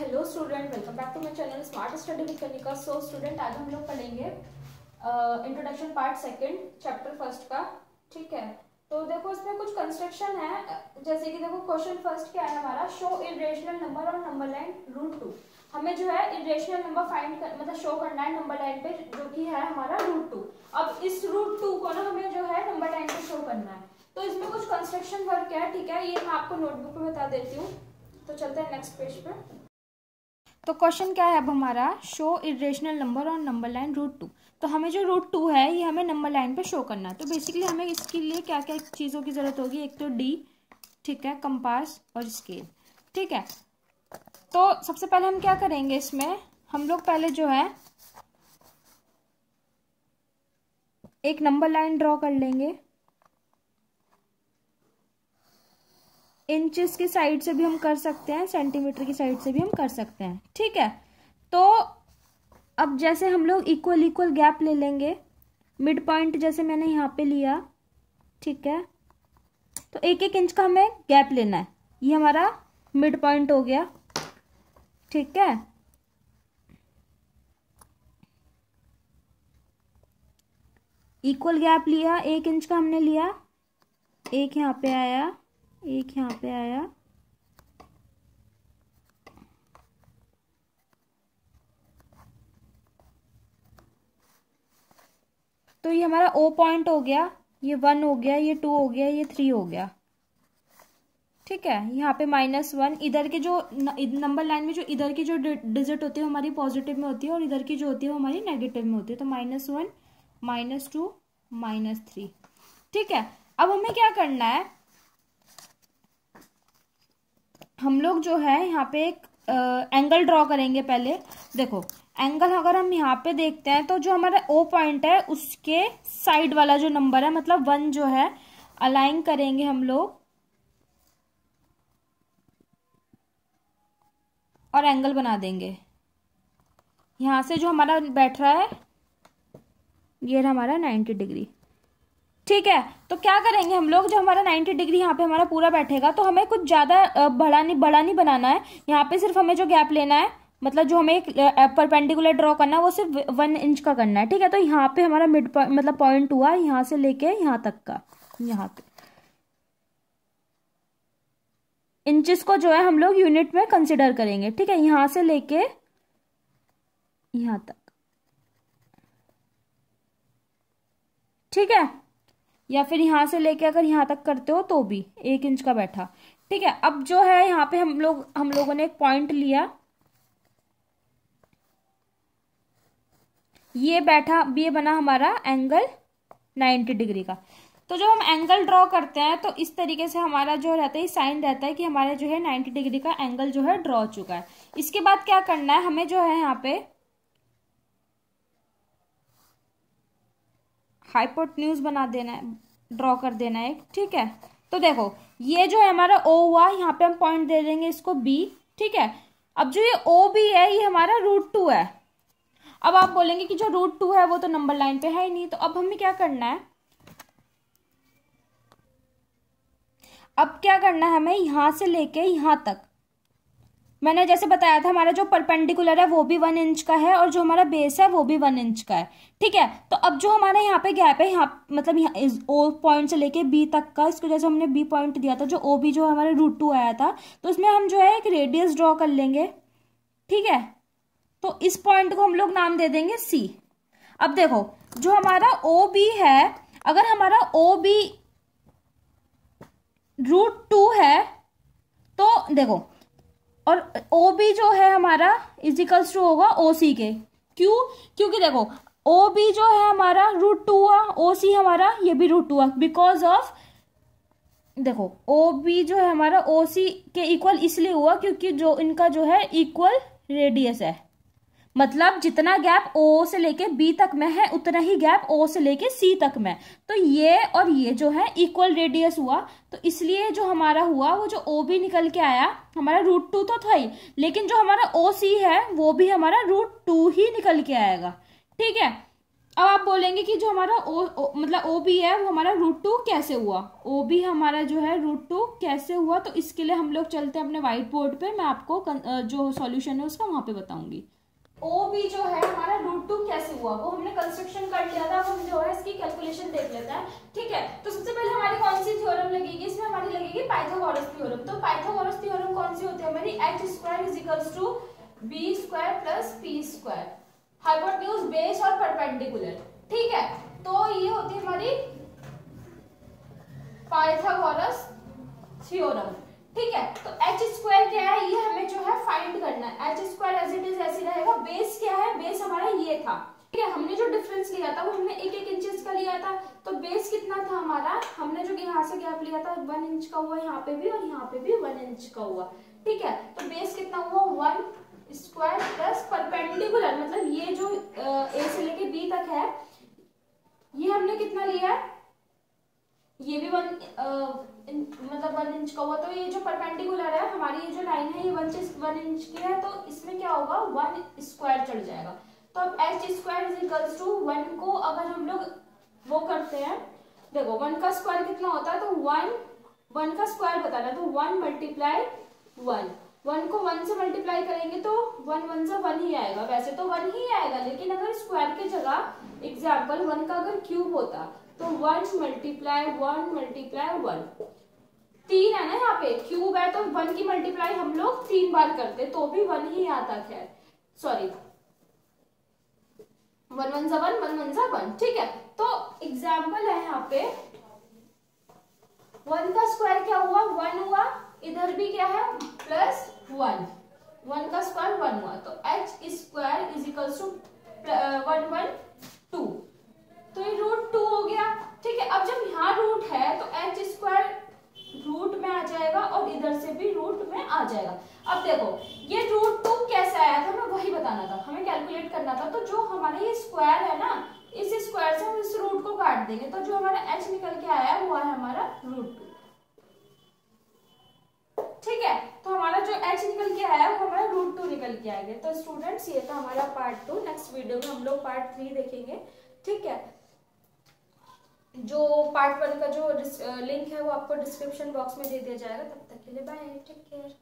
Hello student, welcome back to my channel smart study with Kanika. So student, आज हम लोग पढ़ेंगे introduction part second chapter first का। ठीक है, तो देखो इसमें कुछ कंस्ट्रक्शन है। जैसे कि देखो क्वेश्चन फर्स्ट क्या है हमारा, show irrational number on number line root 2। हमें जो है इरेशनल नंबर फाइंड कर मतलब शो करना है नंबर लाइन पे, जो कि है हमारा रूट 2। अब इस रूट 2 को ना हमें जो है नंबर लाइन पे शो करना है। तो इसमें कुछ कंस्ट्रक्शन वर्क है, ठीक है, ये मैं आपको नोटबुक में बता देती हूँ। तो चलते हैं नेक्स्ट पेज पे। तो क्वेश्चन क्या है अब हमारा, show irrational number on number line root 2। तो हमें जो रूट 2 है ये हमें नंबर लाइन पे शो करना है। तो बेसिकली हमें इसके लिए क्या क्या चीज़ों की ज़रूरत होगी, एक तो डी, ठीक है, कंपास और स्केल। ठीक है, तो सबसे पहले हम क्या करेंगे, इसमें हम लोग पहले जो है एक नंबर लाइन ड्रॉ कर लेंगे। इंचेस की साइड से भी हम कर सकते हैं, सेंटीमीटर की साइड से भी हम कर सकते हैं। ठीक है, तो अब जैसे हम लोग इक्वल इक्वल गैप ले लेंगे, मिड पॉइंट जैसे मैंने यहाँ पे लिया, ठीक है, तो एक एक इंच का हमें गैप लेना है। ये हमारा मिड पॉइंट हो गया, ठीक है। इक्वल गैप लिया, 1 इंच का हमने लिया, एक यहाँ पे आया, एक यहाँ पे आया, तो ये हमारा ओ पॉइंट हो गया, ये 1 हो गया, ये 2 हो गया, ये 3 हो गया। ठीक है, यहाँ पे -1, इधर के जो नंबर लाइन में जो इधर की जो डिजिट होती है हमारी पॉजिटिव में होती है और इधर की जो होती है वो हमारी नेगेटिव में होती है। तो -1, -2, -3। ठीक है, अब हमें क्या करना है, हम लोग जो है यहाँ पे एक एंगल ड्रॉ करेंगे। पहले देखो एंगल अगर हम यहाँ पे देखते हैं तो जो हमारा ओ पॉइंट है उसके साइड वाला जो नंबर है, मतलब 1 जो है, अलाइन करेंगे हम लोग और एंगल बना देंगे। यहाँ से जो हमारा बैठ रहा है ये हमारा 90 डिग्री। ठीक है, तो क्या करेंगे हम लोग, जो हमारा 90 डिग्री यहाँ पे हमारा पूरा बैठेगा, तो हमें कुछ ज्यादा बड़ा नहीं बनाना है। यहाँ पे सिर्फ हमें जो गैप लेना है, मतलब जो हमें एक परपेंडिकुलर ड्रॉ करना है वो सिर्फ 1 इंच का करना है। ठीक है, तो यहाँ पे हमारा मिड मतलब पॉइंट हुआ यहाँ से लेके यहाँ तक का, यहाँ पे इंचेस को जो है हम लोग यूनिट में कंसिडर करेंगे। ठीक है, यहाँ से लेके यहाँ तक, ठीक है, या फिर यहां से लेके अगर यहां तक करते हो तो भी 1 इंच का बैठा। ठीक है, अब जो है यहाँ पे हम लोगों ने एक पॉइंट लिया, ये बैठा, ये बना हमारा एंगल 90 डिग्री का। तो जब हम एंगल ड्रॉ करते हैं तो इस तरीके से हमारा जो रहता है साइन रहता है कि हमारे जो है 90 डिग्री का एंगल जो है ड्रॉ हो चुका है। इसके बाद क्या करना है, हमें जो है यहाँ पे हाइपोटेन्यूज बना देना है, ड्रॉ कर देना है एक। ठीक है, तो देखो ये जो है हमारा ओ हुआ, यहाँ पे हम पॉइंट दे देंगे इसको बी। ठीक है, अब जो ये ओ बी है ये हमारा रूट 2 है। अब आप बोलेंगे कि जो रूट 2 है वो तो नंबर लाइन पे है ही नहीं, तो अब हमें क्या करना है, अब क्या करना है, हमें यहां से लेके यहां तक, मैंने जैसे बताया था हमारा जो परपेंडिकुलर है वो भी 1 इंच का है और जो हमारा बेस है वो भी 1 इंच का है। ठीक है, तो अब जो हमारे यहाँ पे गैप है, यहाँ मतलब यहाँ इस ओ पॉइंट से लेके बी तक का, इसको जैसे हमने बी पॉइंट दिया था, जो ओ बी जो हमारे रूट 2 आया था, तो इसमें हम जो है एक रेडियस ड्रॉ कर लेंगे। ठीक है, तो इस पॉइंट को हम लोग नाम दे देंगे सी। अब देखो जो हमारा ओ बी है, अगर हमारा ओ बी रूट 2 है तो देखो, और ओ बी जो है हमारा इजिकल्स टू होगा ओ सी के। क्यों? क्योंकि देखो ओ बी जो है हमारा रूट 2 हुआ, ओ सी हमारा ये भी रूट 2 हुआ, बिकॉज ऑफ देखो ओ बी जो है हमारा ओ सी के इक्वल इसलिए हुआ क्योंकि जो इनका जो है इक्वल रेडियस है, मतलब जितना गैप ओ से लेके बी तक में है उतना ही गैप ओ से लेके सी तक में, तो ये और ये जो है इक्वल रेडियस हुआ। तो इसलिए जो हमारा हुआ वो जो ओ बी निकल के आया, हमारा रूट 2 तो था ही, लेकिन जो हमारा ओ सी है वो भी हमारा रूट 2 ही निकल के आएगा। ठीक है, अब आप बोलेंगे कि जो हमारा मतलब ओ बी है वो हमारा √2 कैसे हुआ, ओ बी हमारा जो है √2 कैसे हुआ। तो इसके लिए हम लोग चलते हैं अपने व्हाइट बोर्ड पे, मैं आपको जो सॉल्यूशन है उसका वहां पे बताऊंगी। ओ बी जो है हमारा √2 कैसे हुआ वो हमने कंस्ट्रक्शन कर लिया था, अब हम जो है इसकी कैलकुलेशन देख लेते हैं। ठीक है, तो सबसे पहले हमारी कौन सी थ्योरम लगेगी, इसमें हमारी लगेगी पाइथागोरस थ्योरम। तो पाइथागोरस थ्योरम कौन सी होती है हमारी, h² = b² + p², hypotenuse, base और परपेंडिकुलर। ठीक है, तो ये होती है हमारी पाइथागोरस थ्योरम। ठीक है, तो h² क्या है ये हमें जो है फाइंड करना है। h² एज इट इज ऐसे रहेगा। बेस क्या है, बेस हमारा ये था। ठीक है, हमने जो डिफरेंस लिया था वो हमने 1-1 इंचेस का लिया था। तो बेस कितना था हमारा, हमने जो यहाँ से गैप लिया था 1 इंच का हुआ यहाँ पे भी, और यहाँ पे भी 1 इंच का हुआ। ठीक है, तो बेस कितना हुआ 1² प्लस परपेंडिकुलर, मतलब ये जो ए से लेके बी तक है ये हमने कितना लिया है, ये भी मतलब 1 इंच का हुआ। तो ये जो परपेंडिकुलर है हमारी ये जो लाइन है ये 1 इंच की है, तो इसमें क्या होगा 1² चढ़ जाएगा। तो अब h² = 1 को अगर हम लोग वो करते हैं, देखो 1 का स्क्वायर कितना होता है, तो 1 का स्क्वायर बताना, तो 1 × 1, 1 को 1 से मल्टीप्लाई करेंगे तो 1 1 से 1 ही आएगा। वैसे तो 1 ही आएगा, लेकिन अगर स्क्वायर की जगह एग्जाम्पल 1 का अगर क्यूब होता तो 1 × 1 × 1 3 है ना, यहाँ पे क्यूब है तो 1 की मल्टीप्लाई हम लोग 3 बार करते तो भी 1 ही आता। खैर सॉरी, 1 1 × 1, 1 1 × 1। ठीक है, तो एग्जाम्पल है यहाँ पे 1 का स्क्वायर क्या हुआ 1 हुआ, इधर भी क्या है +1, 1 का स्क्वायर 1 हुआ, तो h² = 1 1 2, तो ये √2 हो गया। ठीक है, अब जब यहाँ रूट है तो h² रूट में आ जाएगा और इधर से भी रूट में आ जाएगा। अब देखो ये √2 कैसे आया था, हमें वही बताना था, हमें कैलकुलेट करना था। तो जो हमारा ये स्क्वायर है ना, इस स्क्वायर से हम इस रूट को काट देंगे, तो जो हमारा h निकल के आया वो है हमारा √2। ठीक है, तो हमारा जो h निकल के आया वो हमारा √2 निकल के आएगा। तो स्टूडेंट्स ये था हमारा पार्ट 2। नेक्स्ट वीडियो में हम लोग पार्ट 3 देखेंगे। ठीक है, जो पार्ट 1 का जो लिंक है वो आपको डिस्क्रिप्शन बॉक्स में दे दिया जाएगा। तब तक के लिए बाय, टेक केयर।